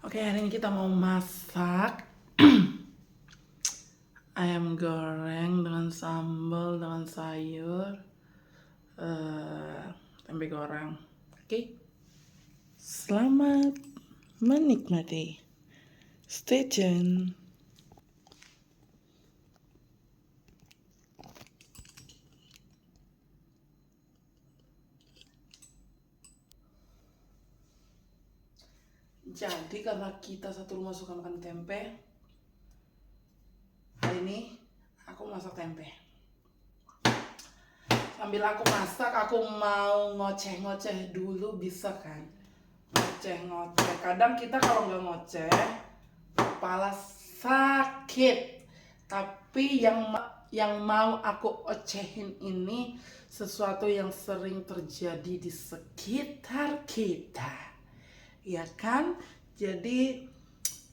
Oke, hari ini kita mau masak ayam goreng dengan sambal, dengan sayur, tempe goreng. Oke, selamat menikmati. Stay tune. Jadi karena kita satu rumah suka makan tempe, hari ini aku masak tempe. Sambil aku masak, aku mau ngoceh-ngoceh dulu, bisa kan? Ngoceh-ngoceh. Kadang kita kalau nggak ngoceh, kepala sakit. Tapi yang mau aku ocehin ini sesuatu yang sering terjadi di sekitar kita, ya kan? Jadi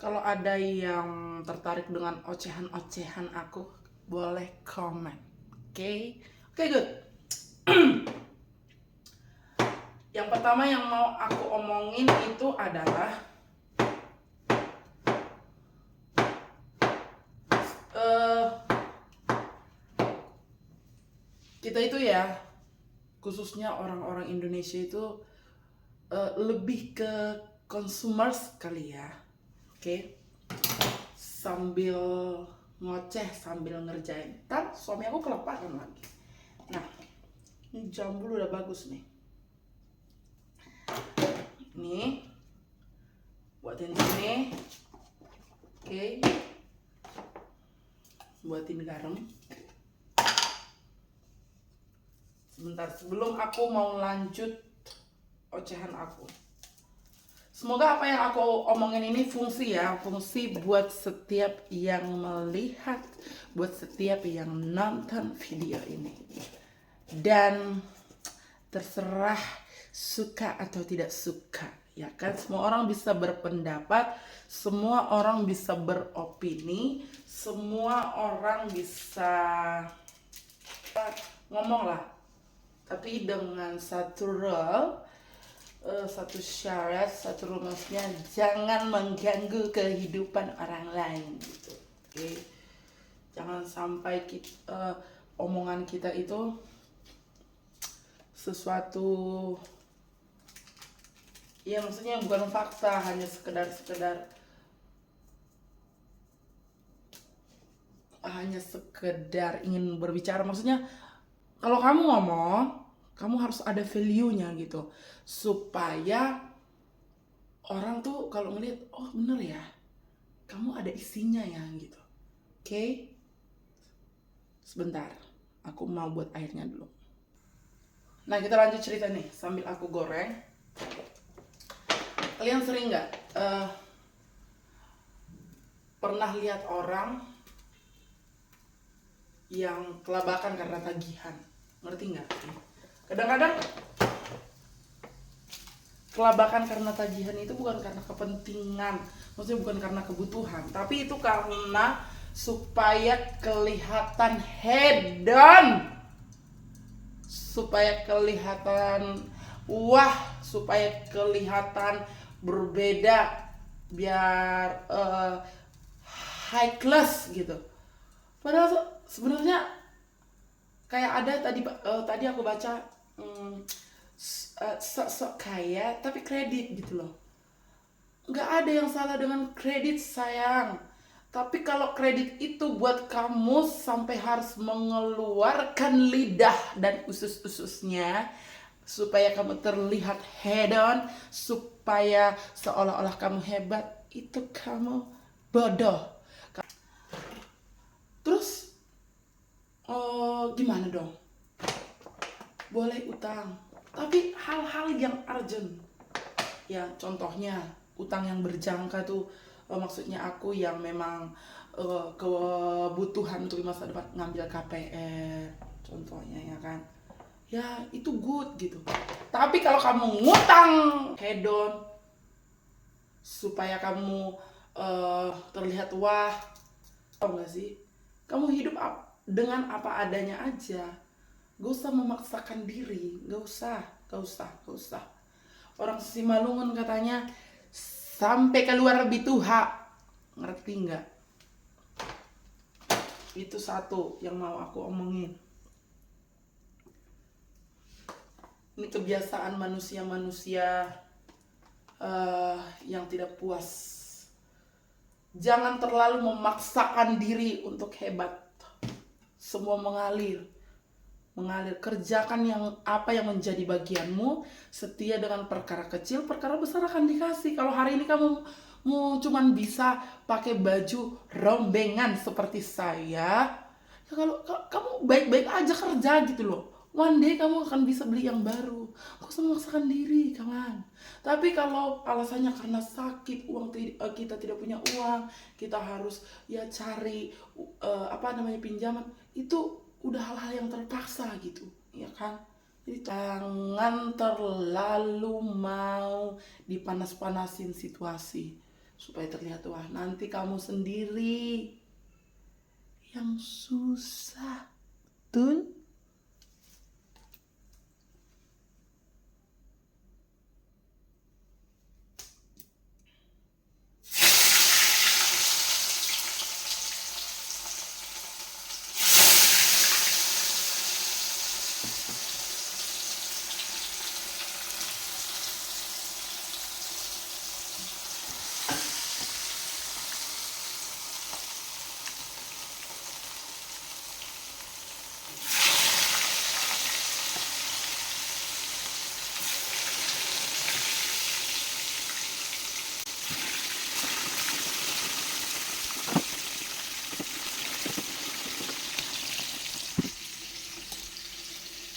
kalau ada yang tertarik dengan ocehan-ocehan aku, boleh komen. Oke? Oke, good. Yang pertama yang mau aku omongin itu adalah kita itu ya, khususnya orang-orang Indonesia itu lebih ke consumers kali ya. Oke. Sambil ngoceh, sambil ngerjain. Ntar suami aku kelaparan lagi. Nah, ini jambul udah bagus nih. Nih, buatin sini. Oke. Buatin garam. Sebentar, sebelum aku mau lanjut ocehan aku. Semoga apa yang aku omongin ini fungsi ya, fungsi buat setiap yang melihat, buat setiap yang nonton video ini. Dan terserah suka atau tidak suka, ya kan? Semua orang bisa berpendapat, semua orang bisa beropini, semua orang bisa ngomong lah. Tapi dengan satu rule, satu syarat, satu rumusnya, jangan mengganggu kehidupan orang lain gitu. Oke. Jangan sampai omongan kita itu sesuatu ya, maksudnya bukan fakta, hanya sekedar ingin berbicara. Maksudnya kalau kamu ngomong, kamu harus ada value-nya gitu, supaya orang tuh kalau ngeliat, oh bener ya, kamu ada isinya ya gitu. Oke? Sebentar, aku mau buat airnya dulu. Nah, kita lanjut cerita nih sambil aku goreng. Kalian sering nggak pernah lihat orang yang kelabakan karena tagihan? Ngerti nggak? Kadang-kadang kelabakan karena tagihan itu bukan karena kepentingan, maksudnya bukan karena kebutuhan, tapi itu karena supaya kelihatan hedon, supaya kelihatan wah, supaya kelihatan berbeda, biar high class gitu. Padahal sebenarnya kayak ada tadi aku baca, sok-sok kaya tapi kredit gitu loh. Nggak ada yang salah dengan kredit, sayang. Tapi kalau kredit itu buat kamu sampai harus mengeluarkan lidah dan usus-ususnya supaya kamu terlihat hedon, supaya seolah-olah kamu hebat, itu kamu bodoh. Terus gimana dong? Boleh utang, tapi hal-hal yang urgent. Ya, contohnya utang yang berjangka tuh, maksudnya aku yang memang kebutuhan untuk masa depan, ngambil KPR contohnya, ya kan? Ya, itu good gitu. Tapi kalau kamu ngutang hedon supaya kamu terlihat wah, tau gak sih? Kamu hidup dengan apa adanya aja. Gak usah memaksakan diri, gak usah. Orang Simalungun katanya, sampai keluar bituha. Ngerti nggak? Itu satu yang mau aku omongin. Ini kebiasaan manusia-manusia yang tidak puas. Jangan terlalu memaksakan diri untuk hebat. Semua mengalir. Kerjakan apa yang menjadi bagianmu. Setia dengan perkara kecil, perkara besar akan dikasih. Kalau hari ini kamu mau cuman bisa pakai baju rombengan seperti saya, ya kalau kamu baik-baik aja kerja gitu loh, one day kamu akan bisa beli yang baru. Kok memaksakan diri, kawan. Tapi kalau alasannya karena sakit, kita tidak punya uang, kita harus ya cari pinjaman, itu udah hal-hal yang terpaksa gitu, ya kan? Jadi jangan terlalu mau dipanas-panasin situasi supaya terlihat wah nanti kamu sendiri yang susah. Betul?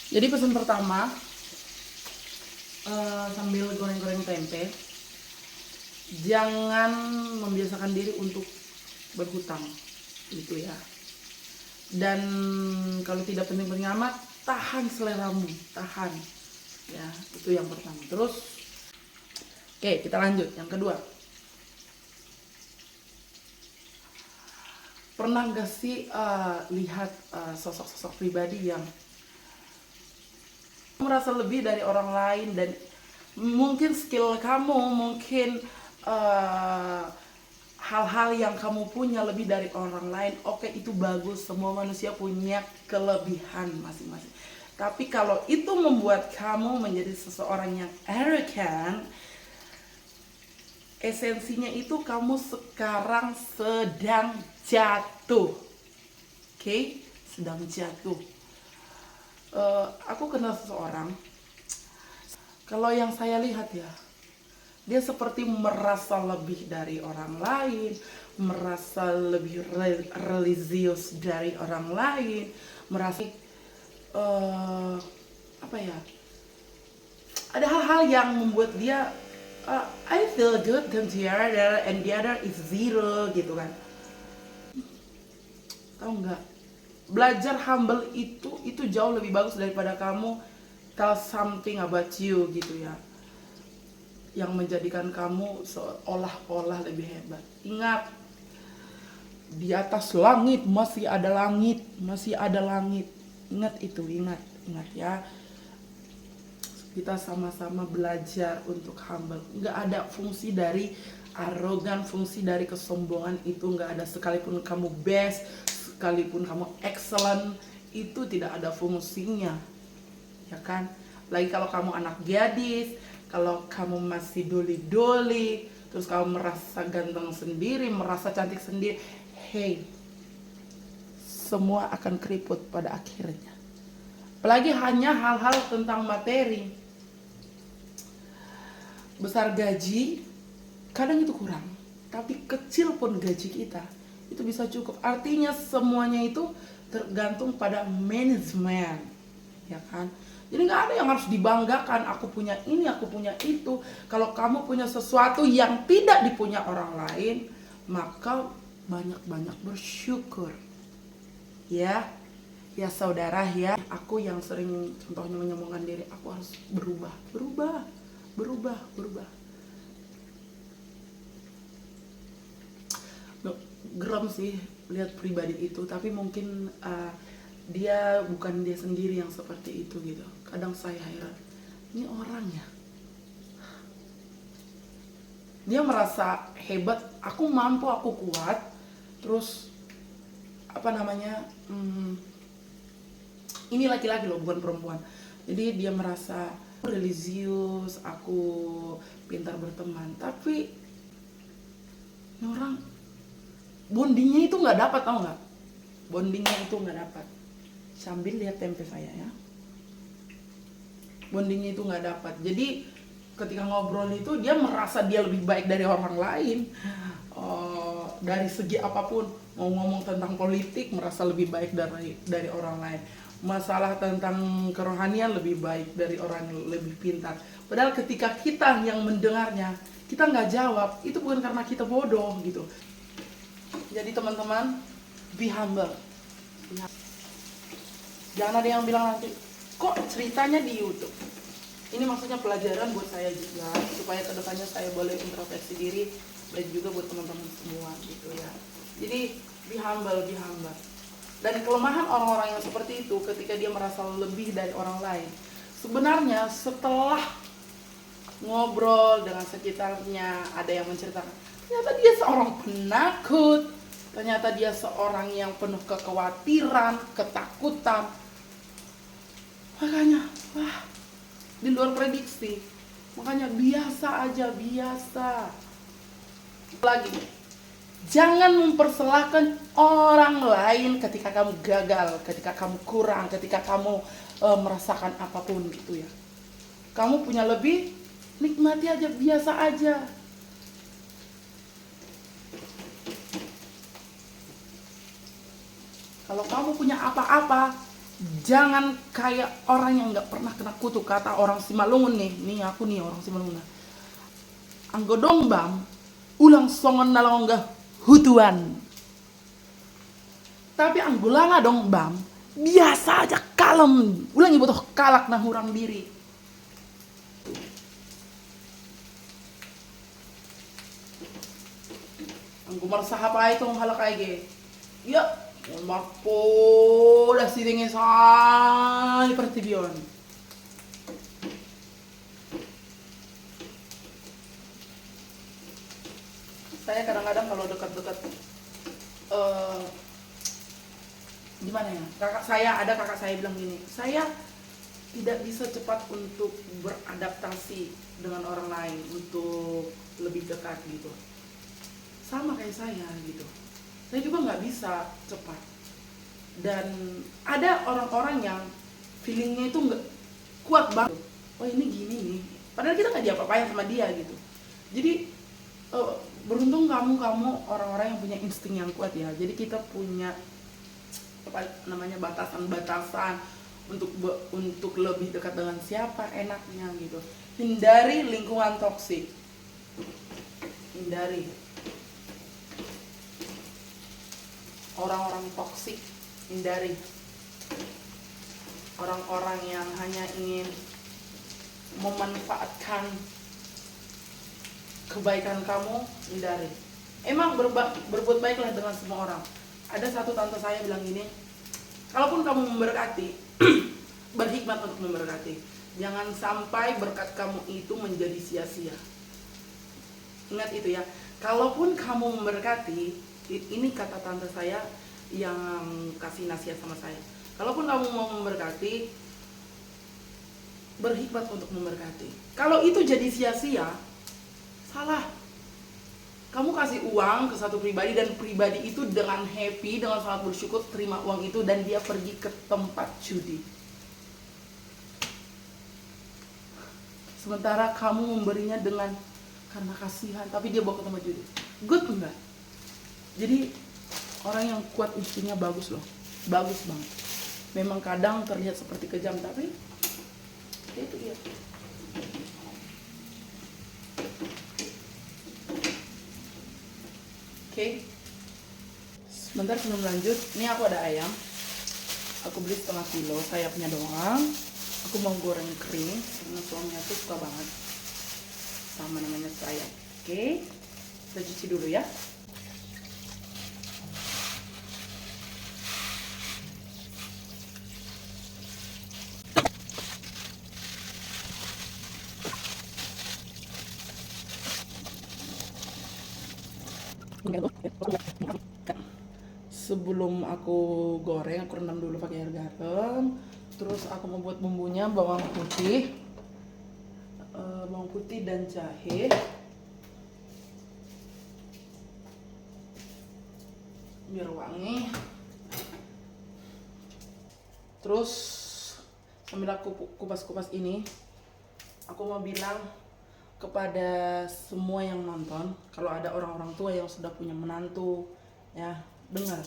Jadi pesan pertama, sambil goreng-goreng tempe, jangan membiasakan diri untuk berhutang gitu ya. Dan kalau tidak penting-penting amat, tahan seleramu, tahan ya, itu yang pertama. Terus oke, kita lanjut yang kedua. Pernah gak sih lihat sosok-sosok pribadi yang merasa lebih dari orang lain, dan mungkin skill kamu, mungkin hal-hal yang kamu punya lebih dari orang lain. Oke, itu bagus, semua manusia punya kelebihan masing-masing. Tapi kalau itu membuat kamu menjadi seseorang yang arrogant, esensinya itu kamu sekarang sedang jatuh. Oke? Sedang jatuh. Aku kenal seseorang, kalau yang saya lihat ya, dia seperti merasa lebih dari orang lain, merasa lebih religius dari orang lain, merasa ada hal-hal yang membuat dia I feel good than the other and the other is zero gitu kan. Tahu nggak? Belajar humble itu jauh lebih bagus daripada kamu tell something about you gitu ya, yang menjadikan kamu seolah-olah lebih hebat. Ingat, di atas langit masih ada langit, masih ada langit. Ingat itu, ingat ya. Kita sama-sama belajar untuk humble. Nggak ada fungsi dari arogan, fungsi dari kesombongan itu nggak ada. Sekalipun kamu best, sekalipun kamu excellent, itu tidak ada fungsinya, ya kan? Lagi kalau kamu anak gadis, kalau kamu masih doli-doli, terus kamu merasa ganteng sendiri, merasa cantik sendiri, hey, semua akan keriput pada akhirnya. Apalagi hanya hal-hal tentang materi. Besar gaji, kadang itu kurang, tapi kecil pun gaji kita itu bisa cukup. Artinya semuanya itu tergantung pada manajemen, ya kan? Jadi nggak ada yang harus dibanggakan, aku punya ini, aku punya itu. Kalau kamu punya sesuatu yang tidak dipunya orang lain, maka banyak-banyak bersyukur. Ya saudara ya, aku yang sering contohnya menyombongkan diri, aku harus berubah. Geram sih lihat pribadi itu, tapi mungkin dia bukan dia sendiri yang seperti itu gitu. Kadang saya heran, ini orang ya, dia merasa hebat, aku mampu, aku kuat. Terus apa namanya, ini laki-laki loh, bukan perempuan. Jadi dia merasa religius, aku pintar berteman, tapi ini orang bondingnya itu nggak dapat, tau nggak? Bondingnya itu nggak dapat. Sambil lihat tempe saya ya, bondingnya itu nggak dapat. Jadi ketika ngobrol itu dia merasa dia lebih baik dari orang lain. Dari segi apapun, mau ngomong tentang politik merasa lebih baik dari orang lain, masalah tentang kerohanian lebih baik dari orang yang lebih pintar. Padahal ketika kita yang mendengarnya, kita nggak jawab, itu bukan karena kita bodoh gitu. Jadi teman-teman, be humble. Jangan ada yang bilang nanti, kok ceritanya di YouTube. Ini maksudnya pelajaran buat saya juga, supaya kedepannya saya boleh introspeksi diri, dan juga buat teman-teman semua gitu ya. Jadi be humble, be humble. Dan kelemahan orang-orang yang seperti itu ketika dia merasa lebih dari orang lain, sebenarnya setelah ngobrol dengan sekitarnya, ada yang menceritakan, ternyata dia seorang penakut, ternyata dia seorang yang penuh kekhawatiran, ketakutan. Makanya, wah, di luar prediksi. Makanya biasa aja, biasa. Lagi, jangan mempersalahkan orang lain ketika kamu gagal, ketika kamu kurang, ketika kamu merasakan apapun gitu ya. Kamu punya lebih, nikmati aja, biasa aja. Kalau kamu punya apa-apa, jangan kayak orang yang nggak pernah kena kutuk. Kata orang Simalungun nih aku nih orang Simalungun. Anggodong bam, ulang songon nalonga hutuan. Tapi anggulanga dong bam, biasa aja kalem. Ulang ibu toh kalak nah hurang diri. Anggo marasa apa itu halak kayak ya. Marpo dah sidingin say pertibion. Saya kadang-kadang kalau dekat-dekat gimana ya, kakak saya bilang gini, saya tidak bisa cepat untuk beradaptasi dengan orang lain, untuk lebih dekat gitu. Sama kayak saya gitu. Saya juga nggak bisa cepat. Dan ada orang-orang yang feelingnya itu nggak kuat banget. Oh ini gini nih. Padahal kita nggak diapa-apain sama dia gitu. Jadi beruntung kamu orang-orang yang punya insting yang kuat ya. Jadi kita punya apa namanya batasan-batasan untuk lebih dekat dengan siapa enaknya gitu. Hindari lingkungan toksik. Hindari orang-orang toksik, hindari orang-orang yang hanya ingin memanfaatkan kebaikan kamu, hindari. Emang berbuat baiklah dengan semua orang. Ada satu tante saya bilang gini, kalaupun kamu memberkati, berhikmat untuk memberkati. Jangan sampai berkat kamu itu menjadi sia-sia. Ingat itu ya, kalaupun kamu memberkati, ini kata tante saya yang kasih nasihat sama saya. Kalaupun kamu mau memberkati, berhikmat untuk memberkati. Kalau itu jadi sia-sia, salah. Kamu kasih uang ke satu pribadi dan pribadi itu dengan happy, dengan sangat bersyukur terima uang itu dan dia pergi ke tempat judi. Sementara kamu memberinya dengan karena kasihan, tapi dia bawa ke tempat judi. Good enggak? Jadi orang yang kuat instingnya bagus loh, bagus banget. Memang kadang terlihat seperti kejam, tapi itu dia. Oke. Sebentar sebelum lanjut, ini aku ada ayam. Aku beli setengah kilo, sayapnya doang. Aku mau goreng kering, karena suaminya tuh suka banget sama namanya sayap. Oke, kita cuci dulu ya. sebelum aku goreng, aku rendam dulu pakai air garam. Terus aku membuat bumbunya, bawang putih dan jahe. Biar wangi. Terus sambil aku kupas-kupas ini, aku mau bilang kepada semua yang nonton, kalau ada orang-orang tua yang sudah punya menantu, ya, dengar.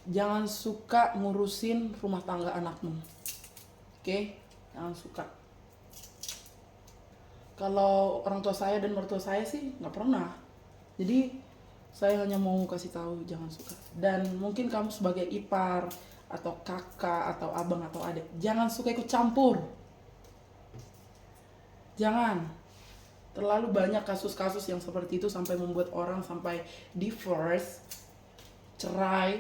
Jangan suka ngurusin rumah tangga anakmu. Oke? Jangan suka. Kalau orang tua saya dan mertua saya sih nggak pernah. Jadi saya hanya mau kasih tahu jangan suka. Dan mungkin kamu sebagai ipar atau kakak atau abang atau adik, jangan suka ikut campur. Jangan. Terlalu banyak kasus-kasus yang seperti itu sampai membuat orang sampai divorce, cerai,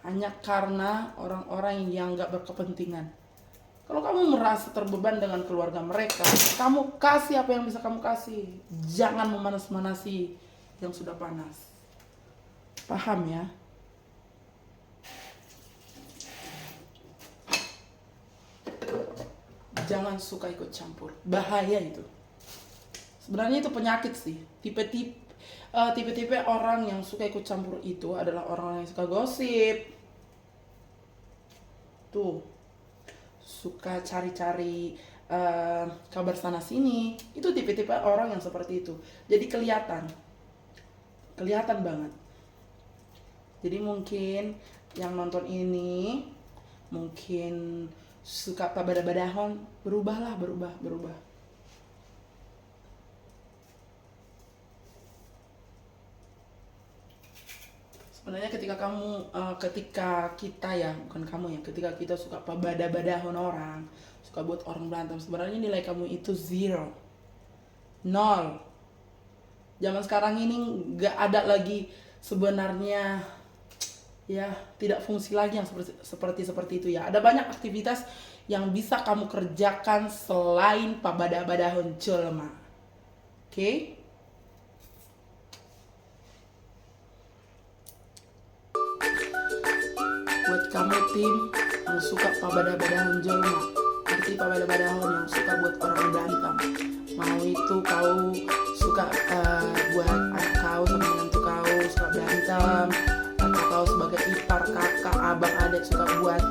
hanya karena orang-orang yang nggak berkepentingan. Kalau kamu merasa terbeban dengan keluarga mereka, kamu kasih apa yang bisa kamu kasih. Jangan memanas-manasi yang sudah panas. Paham ya? Jangan suka ikut campur. Bahaya itu. Sebenarnya itu penyakit sih. Tipe-tipe orang yang suka ikut campur itu adalah orang yang suka gosip. Tuh, suka cari-cari kabar sana sini. Itu tipe-tipe orang yang seperti itu. Jadi kelihatan banget. Jadi mungkin yang nonton ini mungkin suka pabadah-badahon, berubah. Sebenarnya ketika kita ya, bukan kamu ya, ketika kita suka pabadah-badahon orang, suka buat orang berantem, sebenarnya nilai kamu itu 0. Zaman sekarang ini nggak ada lagi sebenarnya, ya, tidak fungsi lagi yang seperti itu ya. Ada banyak aktivitas yang bisa kamu kerjakan selain pabadah-badahon jelema. Oke? Buat kamu tim yang suka pabadah-badahon jelema, arti pabadah-badahon yang suka buat orang berantem, mau itu kau suka buat anak kau sama menantu kau suka berantem, atau kau sebagai ipar, kakak, abang, adik suka buat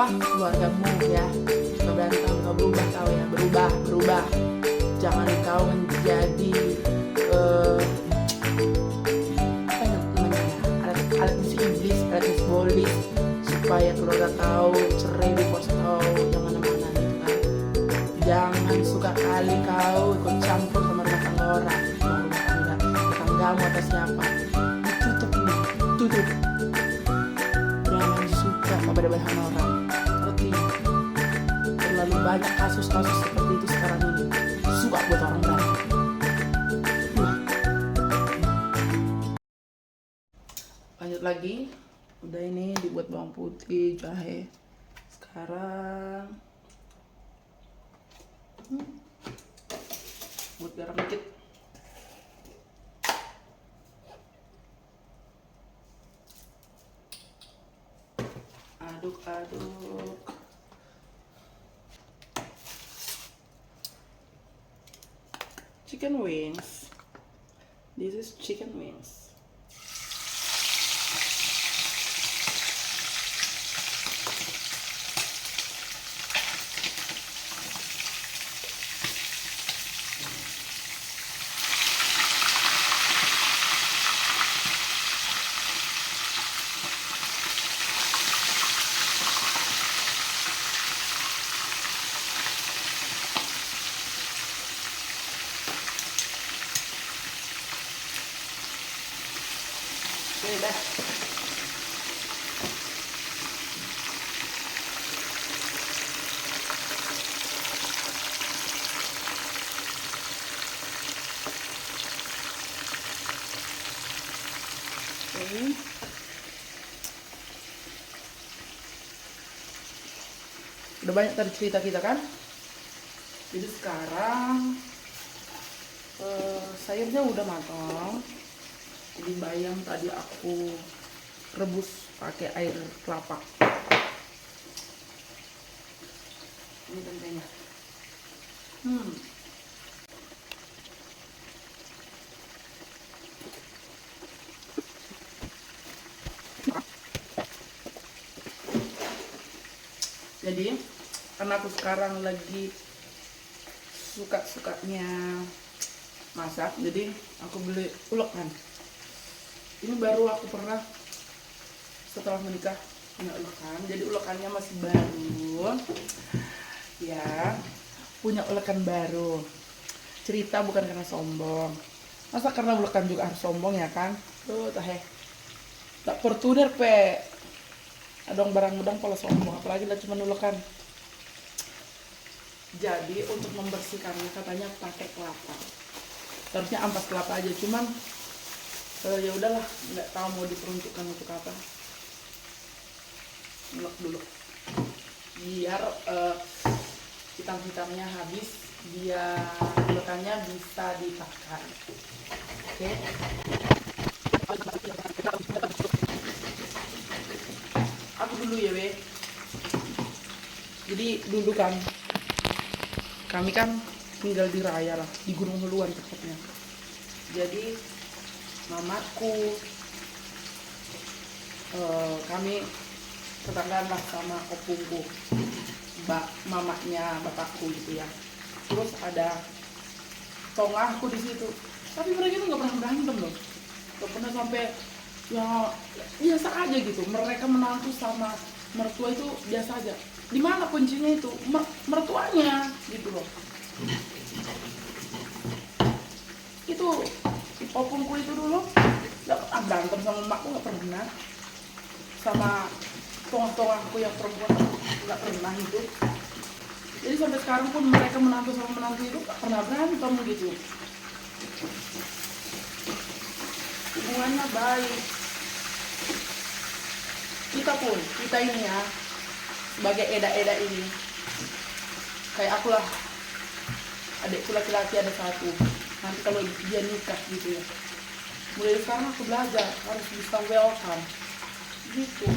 keluargamu ya suka berantem, kau berubah kau ya, berubah. Jangan kau menjadi alat misi iblis, alat misi bolis, supaya keluarga kau cerai, divorce kau yang mana-mana gitu kan. Jangan suka kali kau ikut campur sama rumah tangga orang, tetanggamu atau siapa. Tutup. Jangan suka pabadah-badahan orang. Ngerti? Terlalu banyak kasus-kasus seperti itu sekarang ini. Suka buat orang berantem. Lanjut lagi. Udah, ini dibuat bawang putih, jahe. Sekarang buat garam dikit. Aduk. Chicken wings. This is chicken wings. Ini dah. Oke. Udah banyak tadi cerita kita kan. Jadi sekarang sayurnya udah matang. Jadi bayam tadi aku rebus pakai air kelapa. Ini tempenya. Jadi karena aku sekarang lagi suka-sukanya masak, jadi aku beli ulekan. Ini baru aku pernah setelah menikah punya ulekan. Jadi ulekannya masih baru ya, punya ulekan baru. Cerita bukan karena sombong. Masa karena ulekan juga harus sombong ya kan? Tuh teh tak pertudir pe adong barang udang pola sombong, apalagi lah cuma ulekan. Jadi untuk membersihkannya katanya pakai kelapa. Harusnya ampas kelapa aja, cuman ya udahlah, nggak tahu mau diperuntukkan untuk apa. Ulek dulu biar hitam-hitamnya habis, biar ulekannya bisa dipakai. Oke. Aku dulu ya we. Jadi dulu kan kami kan tinggal di raya lah, di Gunung Huluan tepatnya. Jadi mamaku, kami tetanggaan lah sama opungku, mamanya bapakku gitu ya. Terus ada tongahku di situ. Tapi mereka itu nggak pernah berantem loh, nggak pernah sampai ya biasa aja gitu. Mereka menantu sama mertua itu biasa aja. Di mana kuncinya itu? Mertuanya gitu loh. Itu opungku itu dulu nggak pernah berantem sama emakku, nggak pernah. Sama tongah-tongahku yang perempuan nggak pernah itu. Jadi sampai sekarang pun mereka menantu sama menantu itu nggak pernah berantem gitu. Hubungannya baik. Kita ini ya, sebagai eda-eda ini, kayak aku lah, adikku laki-laki ada satu. Nanti kalau dia nikah gitu ya, mulai sekarang aku belajar harus bisa welcome gitu.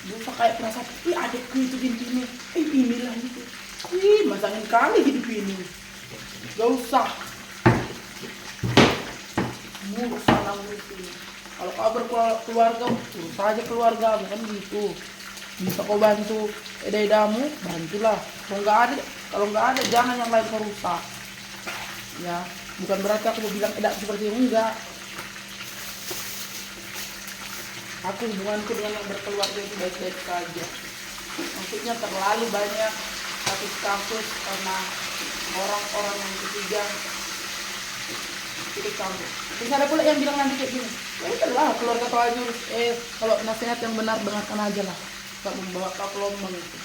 Bukan kayak perasaan, adikku itu gini, inilah gitu. Masangin kali hidup ini. Gak usah mulu sana gitu. Kalau kau berkeluarga, urus saja keluarga, bukan gitu. Bisa kau bantu eda-edamu, bantulah. Kalau nggak ada, jangan yang lain kau rusak. Ya, bukan berarti aku mau bilang eda seperti itu, enggak. Aku hubunganku dengan yang berkeluarga itu baik-baik saja. Maksudnya terlalu banyak kasus-kasus karena orang-orang yang ketiga itu campur. Terus ada pula yang bilang nanti kayak gini, ya udahlah keluarga kau aja, kalau nasihat yang benar dengarkan aja lah, tak membawa kau ke lombang itu.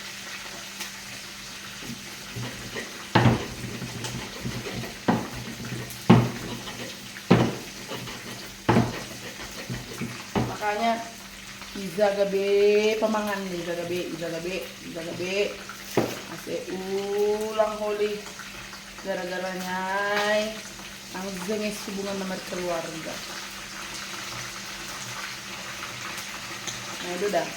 Makanya izaga be pamangan, izaga be masih ulang holi gara-gara nyai ang zengis hubungan sama keluarga. Nah itu dah.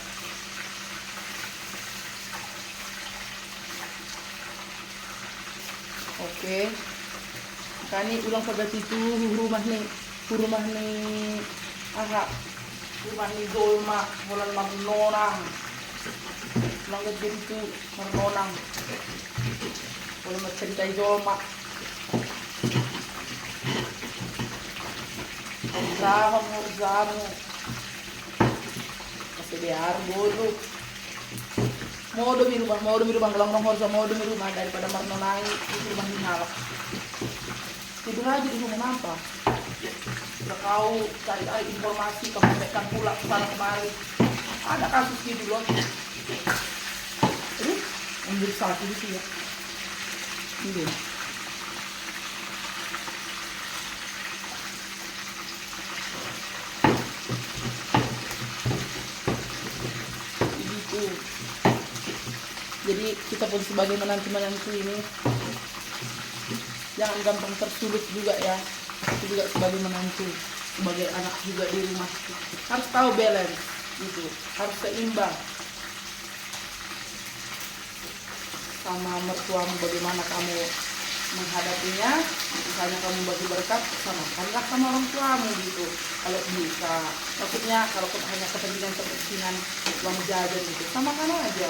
Oke. Kani ulang pagkat itu rumah nih aha rumah ni Dolma mulan magnonang ulang gagawin itu magnonang wala magcerita Dolma Orzamo kasi biar bodo modo mi rumah ngelong horza modo mi rumah daripada marnonangi itu rumah hinalak tidur aja di rumah nampak. Udah kau cari informasi, kemudian pula kesana kemari, ada kasus gitu loh. Ini ambil satu di sini ya. Ini begitu. Jadi kita pun sebagai menantu ini jangan gampang tersulut juga ya. Aku juga sebagai menantu, sebagai anak juga di rumah harus tahu balance gitu, harus seimbang sama mertuamu. Bagaimana kamu menghadapinya, misalnya kamu bagi berkat, samakanlah sama orang tuamu gitu kalau bisa. Maksudnya kalau hanya kepentingan uang jajan gitu, samakan aja.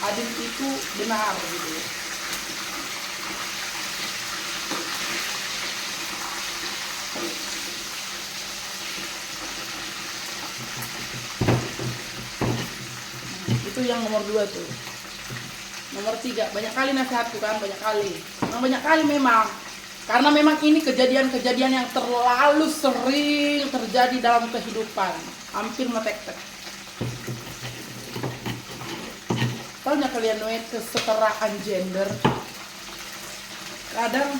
Adil itu benar gitu. Itu yang nomor 2 tuh. Nomor 3, banyak kali nasihatku kan, banyak kali memang. Karena memang ini kejadian-kejadian yang terlalu sering terjadi dalam kehidupan. Hampir metek-tek. Tahu nggak kalian kesetaraan gender? Kadang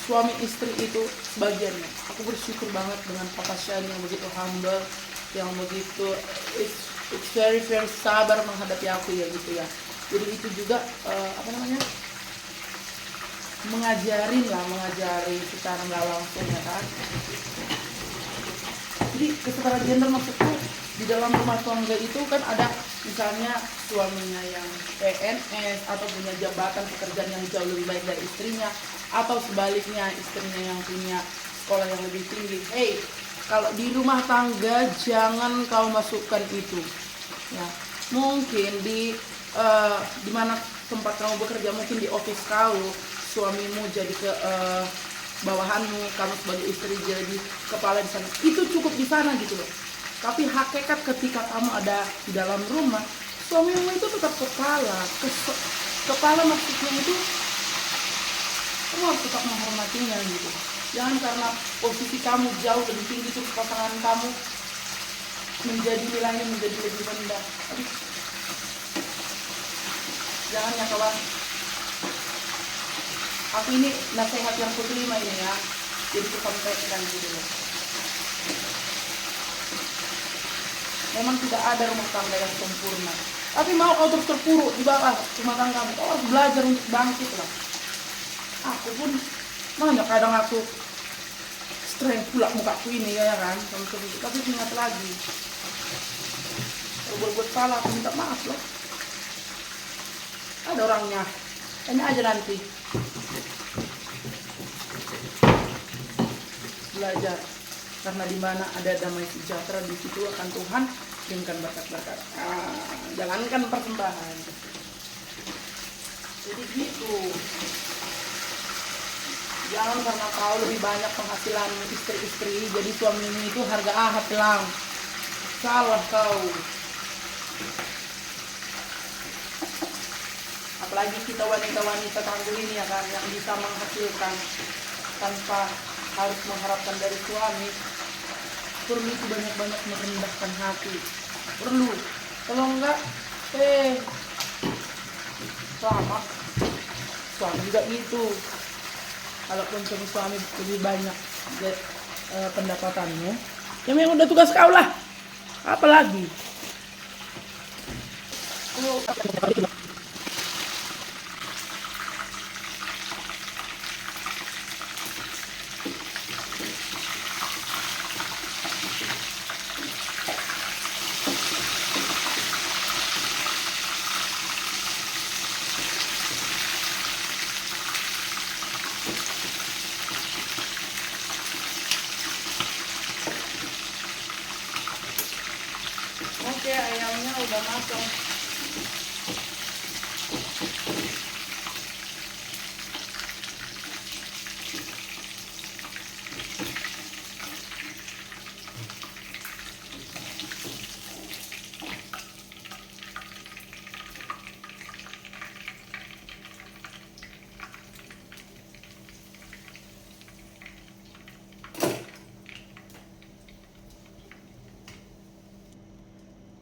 suami istri itu sebagiannya. Aku bersyukur banget dengan Papa Shane yang begitu humble, yang begitu it's very sabar menghadapi aku ya gitu ya. Jadi itu juga mengajari secara nggak langsung ya kan. Jadi kesetaraan gender maksudku di dalam rumah tangga itu kan ada misalnya suaminya yang PNS atau punya jabatan pekerjaan yang jauh lebih baik dari istrinya, atau sebaliknya istrinya yang punya sekolah yang lebih tinggi. Hey, kalau di rumah tangga jangan kau masukkan itu ya. Mungkin di mana tempat kamu bekerja, mungkin di office kau suamimu jadi ke bawahanmu, kamu sebagai istri jadi kepala di sana, itu cukup di sana gitu loh. Tapi hakikat ketika kamu ada di dalam rumah, suamimu itu tetap kepala. Kepala maksudnya itu kamu harus tetap menghormatinya gitu. Jangan karena posisi kamu jauh lebih tinggi terus pasangan kamu menjadi nilainya menjadi lebih rendah. Aduh. Jangan ya kawan. Aku ini nasihat yang kuterima ini ya, jadi kusampaikan gitu loh. Memang tidak ada rumah tangga yang sempurna, tapi mau kau terus terpuruk di bawah rumah tangga kamu, kau harus belajar untuk bangkit lah. Aku pun mana kadang aku strength pula mukaku ini ya kan, tapi ingat lagi kalau berbuat salah aku minta maaf loh. Ada orangnya, tanya aja nanti. Belajar, karena di mana ada damai sejahtera di situ akan Tuhan kirimkan berkat-berkat. Jalankan persembahan. Jadi gitu. Jangan karena kau lebih banyak penghasilan istri-istri, jadi suamimu itu harga ahad lang. Salah kau. Apalagi kita wanita-wanita tangguh ini ya kan, yang bisa menghasilkan tanpa harus mengharapkan dari suami. Perlu itu banyak-banyak merendahkan hati. Perlu. Kalau enggak, selamat. Suami juga gitu. Kalaupun suami lebih banyak pendapatannya, ya memang udah tugas kau lah. Apalagi. Oke, ayamnya udah matang.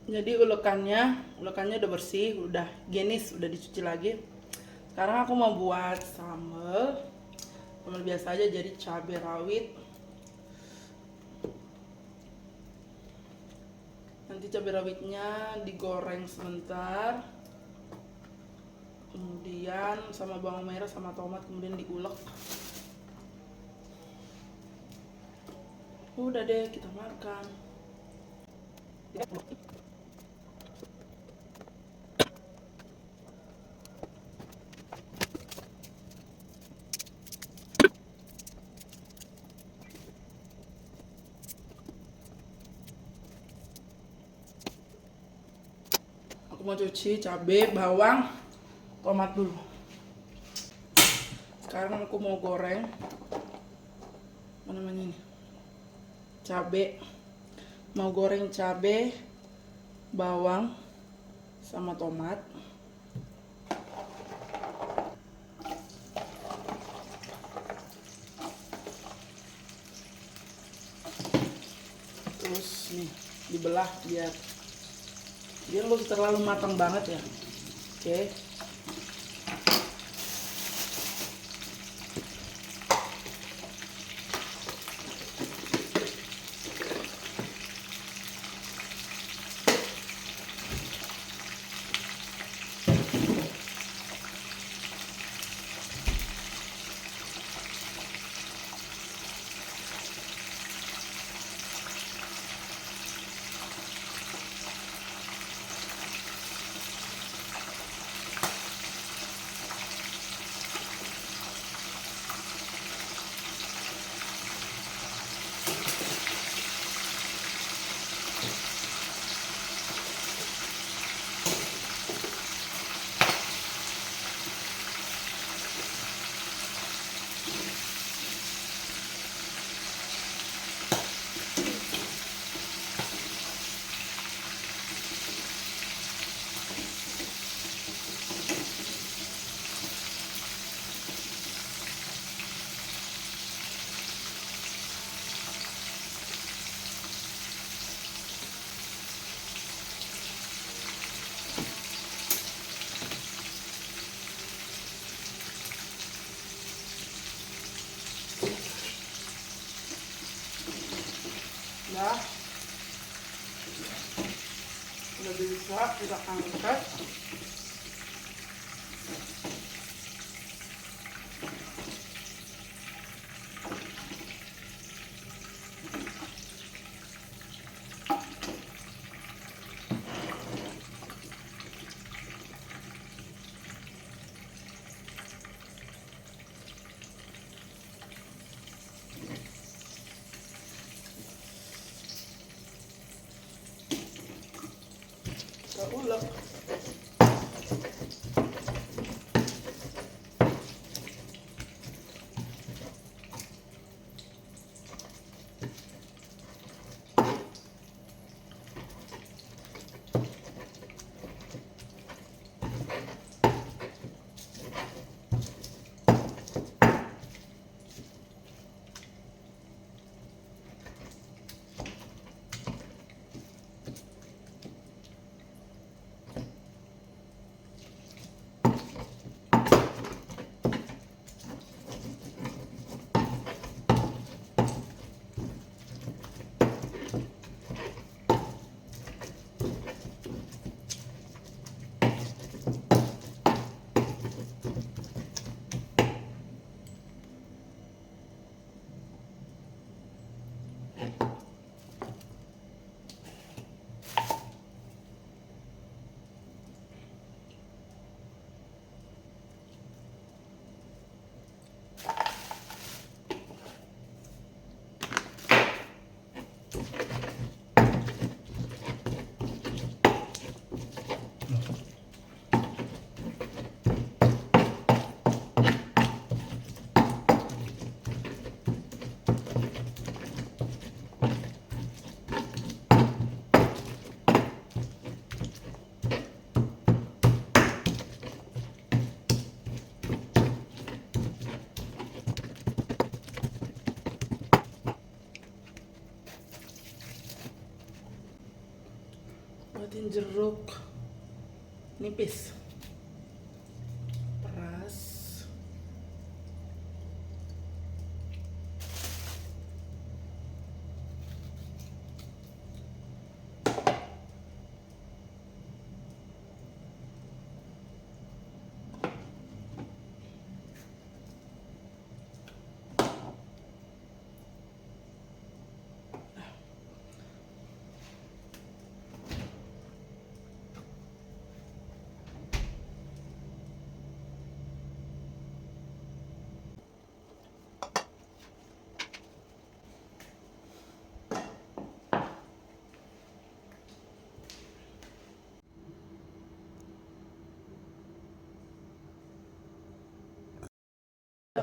Jadi ulekannya udah bersih, udah genis, udah dicuci lagi. Sekarang aku mau buat sambal biasa aja, jadi cabai rawit. Nanti cabai rawitnya digoreng sebentar, kemudian sama bawang merah sama tomat, kemudian diulek. Udah deh, kita makan. Aku mau cuci cabai, bawang, tomat dulu. Sekarang aku mau goreng apa namanya ini, cabai. Mau goreng cabai, bawang, sama tomat. Terus nih dibelah biar nggak terlalu matang banget ya. Oke. Nah, udah bisa kita angkat. Kita ulek. Buatin jeruk nipis, peras.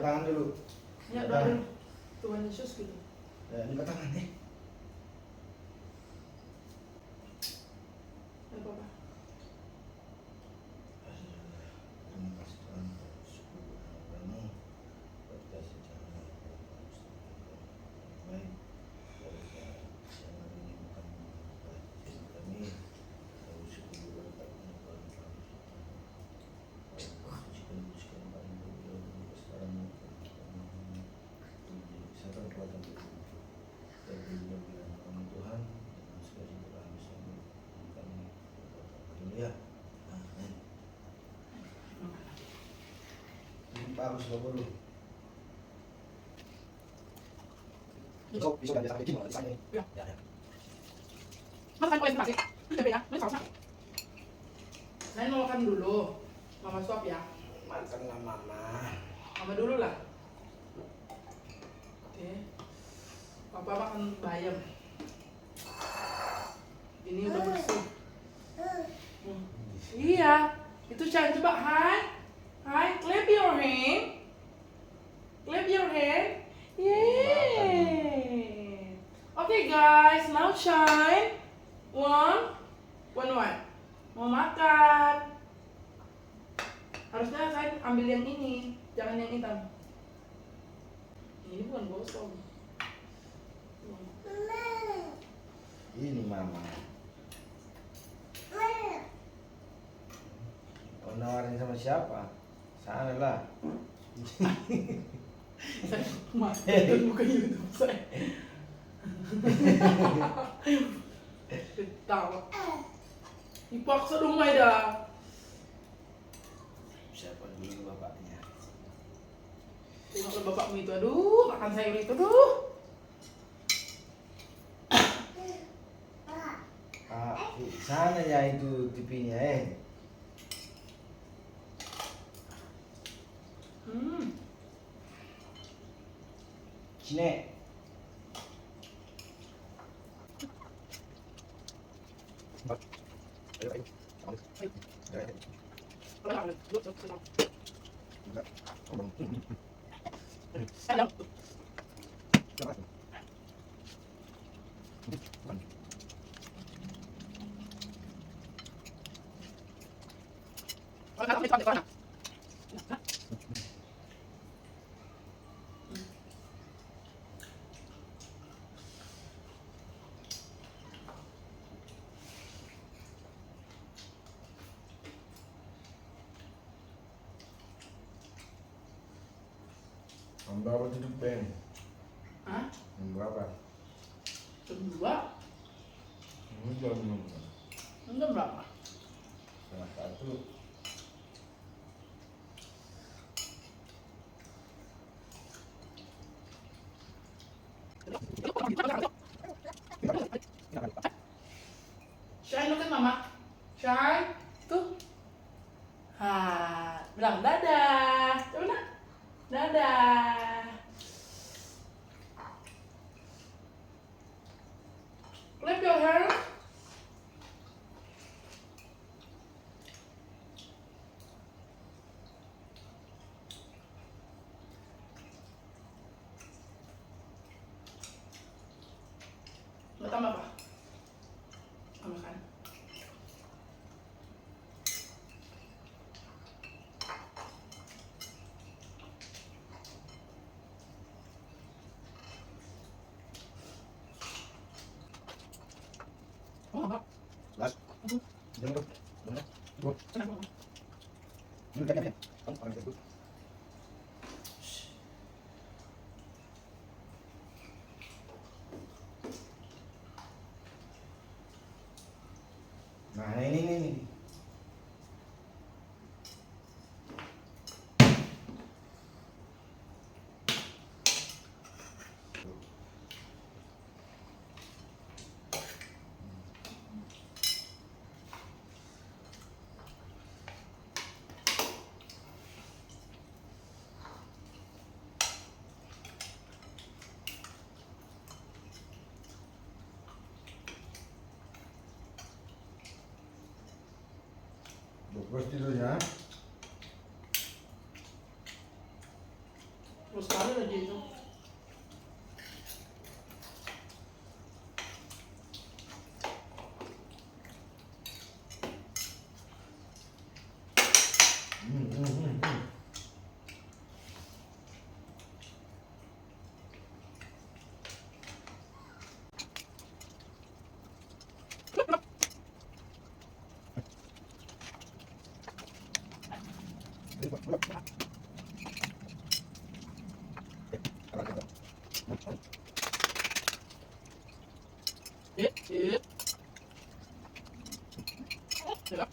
tangan dulu. Ya, doa dulu. Tuhan Yesus gitu. Ya, buka tangan nih. Ya, Papa. Terima kasih Tuhan, syukur kamu buat kasih jalan baik. Siang hari ini bukan kami, lalu syukur buat kamu Tuhan. Pujikan paling beliau sekarang kesehatan kekuatan dan beliau kami Tuhan dengan segala Tuhan bisa kami haleluya. Amin. Ini bagus nggak perlu. Besok ganti sampai gini malah disana nih. Ya. Ya. Mas kan kulit masih. Bebe ya, ini sausnya. Saya mau makan dulu. Mama suap ya. Makanlah mama. Mama dulu lah. Oke. Papa makan bayam. Ini udah bersih. Iya. Itu Chan, coba hai. Hai, clap your hand. Clap your hand. Yay. Okay guys, now Shine. One. Mau makan. Harusnya saya ambil yang ini, jangan yang hitam. Ini bukan gosong. Ini mama. Mau nawarin sama siapa? Sana lah. Saya makan bukan YouTube saya. Ketawa. Dipaksa dong Maida. Siapa dulu bapaknya? Tengok bapakmu itu, aduh, makan sayur itu, aduh. Sana ya itu TV-nya Cine. Berapa duduk Ben? Hah? Berapa? Jam 2? Jam Jam berapa? setengah 1. Shine, look at mama. Shine, tuh. Bilang dadah. Coba nak. Dadah. Clap your hands. Mau tambah apa? Tambahkan. Oh, apa? Las. Jangan dong. Senang. Ini kayaknya. Kamu orang itu. Nah, ini. Bungkus tidurnya. gitu. It. Ya.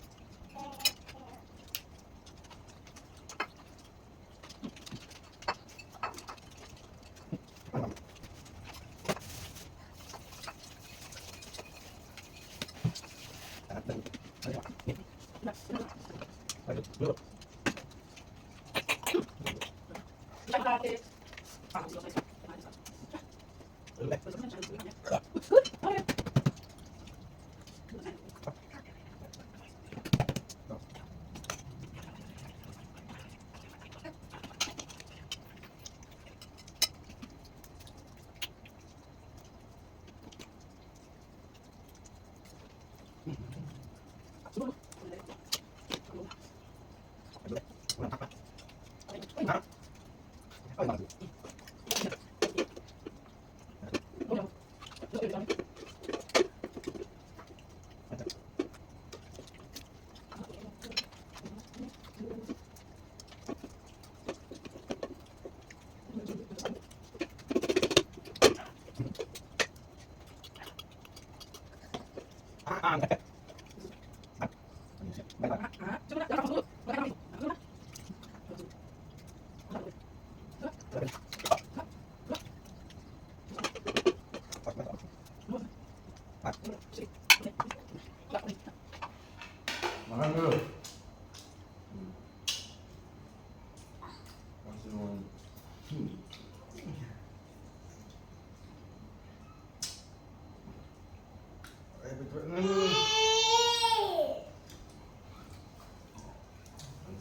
Makan dulu. Masih mau. Betul.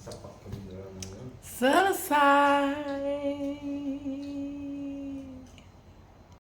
Sapa pembicaraan. Selesai.